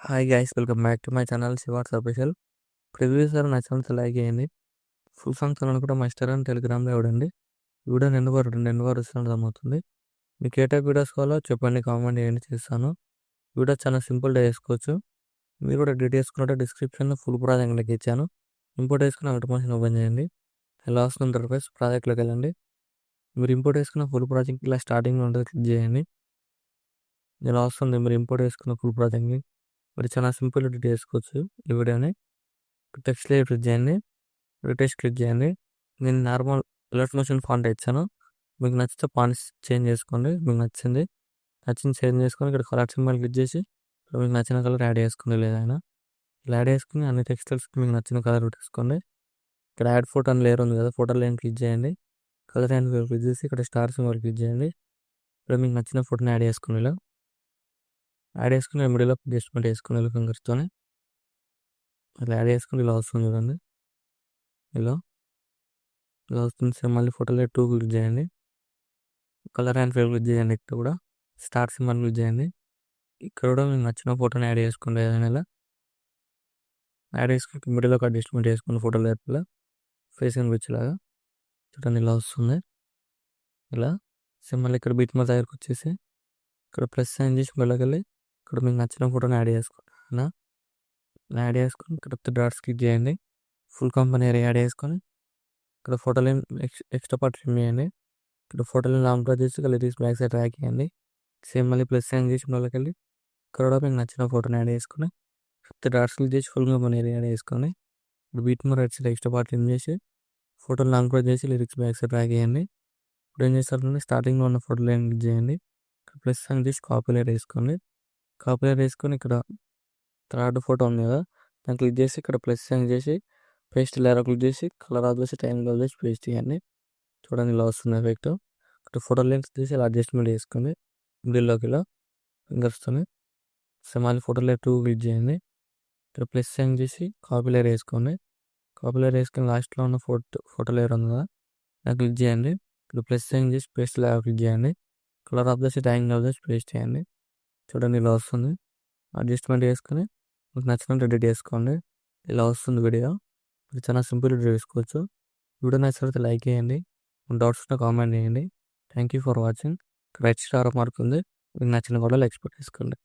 Hi guys, welcome back to my channel Shivars official. Previews నచ్చినంత like చేయండి. Full songs కూడా మా ఇన్స్టాగ్రామ్ టెలిగ్రామ్లో ఇవ్వండి. వీడియో రెండు వారు వస్తున్నది అర్థమవుతుంది. మీకు ఏ టైప్ వీడియోస్ కావాలో చెప్పండి, కామెంట్ చేయండి, చేస్తాను. వీడియో చాలా సింపుల్గా చేసుకోవచ్చు. మీరు కూడా ఎడిట్ చేసుకున్నట్టు డిస్క్రిప్షన్లో ఫుల్ ప్రాజెక్ట్ లింక్ ఇచ్చాను. ఇంపోర్ట్ చేసుకుని ఆటోమేషన్ ఓపెన్ చేయండి. ఇలా వస్తుంది ఇంటర్ఫేస్. ప్రాజెక్ట్లోకి వెళ్ళండి. మీరు ఇంపోర్ట్ చేసుకున్న ఫుల్ ప్రాజెక్ట్ ఇలా స్టార్టింగ్లో ఉంటుంది, క్లిక్ చేయండి. ఇలా వస్తుంది మీరు ఇంపోర్ట్ చేసుకున్న ఫుల్ ప్రాజెక్ట్ని. మీరు చాలా సింపుల్ ఎడిట్ చేసుకోవచ్చు ఈ వీడియోని. టెక్స్ట్ లేయర్ క్లిక్ చేయండి, రిటెక్స్ట్ క్లిక్ చేయండి. నేను నార్మల్ అలర్ట్ మోషన్ ఫాంట్ ఇచ్చాను. మీకు నచ్చితే ఫాంట్ చేంజ్ చేసుకోండి. మీకు నచ్చింది చేంజ్ చేసుకొని ఇక్కడ కలర్ సింబల్ క్లిక్ చేసి మీకు నచ్చిన కలర్ యాడ్ చేసుకోండి. లేదైనా ఇలా యాడ్ చేసుకుని అన్ని టెక్స్టైల్స్కి మీకు నచ్చిన కలర్ పెట్టేసుకోండి. ఇక్కడ యాడ్ ఫోటో అని లేయర్ ఉంది కదా, ఫోటో లేయర్ క్లిక్ చేయండి. కలర్ అండ్ క్లిక్ చేసి ఇక్కడ స్టార్ సింబల్ క్లిక్ చేయండి. ఇక్కడ మీకు నచ్చిన ఫోటోని యాడ్ చేసుకోండి. ఇలా యాడ్ చేసుకుని మిడిల్లో అడ్జస్ట్మెంట్ వేసుకుని ఇలా ఫింగర్స్తోనే అలా యాడ్ చేసుకుని ఇలా వస్తుంది చూడండి. ఇలా వస్తుంది. మళ్ళీ ఫోటోలో 2 క్లిక్ చేయండి. కలర్ అండ్ ఫేవ్ క్లిక్ చేయండి. ఇక్కడ కూడా స్టార్ సింబల్ క్లిక్ చేయండి. ఇక్కడ కూడా మీకు నచ్చిన ఫోటోని యాడ్ చేసుకోండి. ఏదైనా ఇలా యాడ్ చేసుకుని మిడిల్లో అడ్జస్ట్మెంట్ వేసుకుని ఫోటోలో ఇలా ఫేస్ కనిపించేలాగా చూడండి. ఇలా వస్తుంది. ఇలా మళ్ళీ ఇక్కడ బీట్ మా దగ్గరకు వచ్చేసి ఇక్కడ ప్లస్ సైన్ చేసి వెళ్ళగలి ఇక్కడ మీకు నచ్చిన ఫోటోని యాడ్ చేసుకోండి. యాడ్ చేసుకొని ఇక్కడ డాట్స్ క్లిక్ చేయండి. ఫుల్ కంపెనీ ఏరియా యాడ్ చేసుకొని ఇక్కడ ఫోటోలు ఎక్స్ట్రా పార్ట్ ట్రిమ్ చేయండి. ఇక్కడ ఫోటోలు లాంగ్ డ్రా చేసి ఇక్కడ లిరిక్స్ బ్యాక్ సైడ్ ట్రాక్ చేయండి. మళ్ళీ ప్లస్ సైన్ చేసి వాళ్ళకి వెళ్ళి ఇక్కడ కూడా మీకు నచ్చిన ఫోటోని యాడ్ చేసుకొని డాట్స్ క్లిక్ చేసి ఫుల్ కంపెనీ ఏరియా యాడ్ చేసుకొని ఇప్పుడు beat more right side extra part trim చేసి ఫోటోలు లాంగ్ డ్రా చేసి లిరిక్స్ బ్యాక్ సైడ్ ట్రాక్ చేయండి. ఇప్పుడు ఏం చేస్తారంటే స్టార్టింగ్లో ఉన్న ఫోటోలు ఏం క్లిక్ చేయండి. ఇక్కడ ప్లస్ సైన్ చేసి కాపీ లేయర్ వేసుకోండి. కాపీ లేయర్ వేసుకొని ఇక్కడ థర్డ్ ఫోటో ఉంది కదా, దాన్ని క్లిక్ చేసి ఇక్కడ ప్లస్ సైన్ చేసి పేస్ట్ లేయర్ క్లిక్ చేసి కలర్ ఆపేసి టైం చేసి పేస్ట్ చేయండి. చూడండి ఇలా వస్తుంది ఎఫెక్ట్. ఇక్కడ ఫోటో లెన్స్ తీసి ఇలా అడ్జస్ట్మెంట్ చేసుకోండి. మిడిల్లోకి ఇలా ఫింగర్స్తోనే మళ్ళీ ఫోటో లేయర్ 2 క్లిక్ చేయండి. ఇక్కడ ప్లస్ సైన్ చేసి కాపీ లేయర్ వేసుకోండి. కాపీ లేయర్ వేసుకొని లాస్ట్లో ఉన్న ఫోటో లేయర్ ఉంది కదా, దాన్ని క్లిక్ చేయండి. ఇక్కడ ప్లస్ సైన్ చేసి పేస్ట్ లేయర్ క్లిక్ చేయండి. కలర్ ఆపేసి టైం చేసి పేస్ట్ చేయండి. చూడండి ఇలా వస్తుంది. అడ్జస్ట్మెంట్ చేసుకొని మీకు నచ్చినట్టు ఎడిట్ చేసుకోండి. ఇలా వస్తుంది వీడియో. ఇది చాలా సింపుల్ ఎడిట్ చేసుకోవచ్చు. వీడియో నచ్చినట్లయితే లైక్ చేయండి. డౌట్స్ ఉన్న కామెంట్ చేయండి. Thank you for watching. ఇక్కడ రైట్ స్టార్ మార్క్ ఉంది. మీకు నచ్చిన కూడా ఎక్స్పెక్ట్ చేసుకోండి.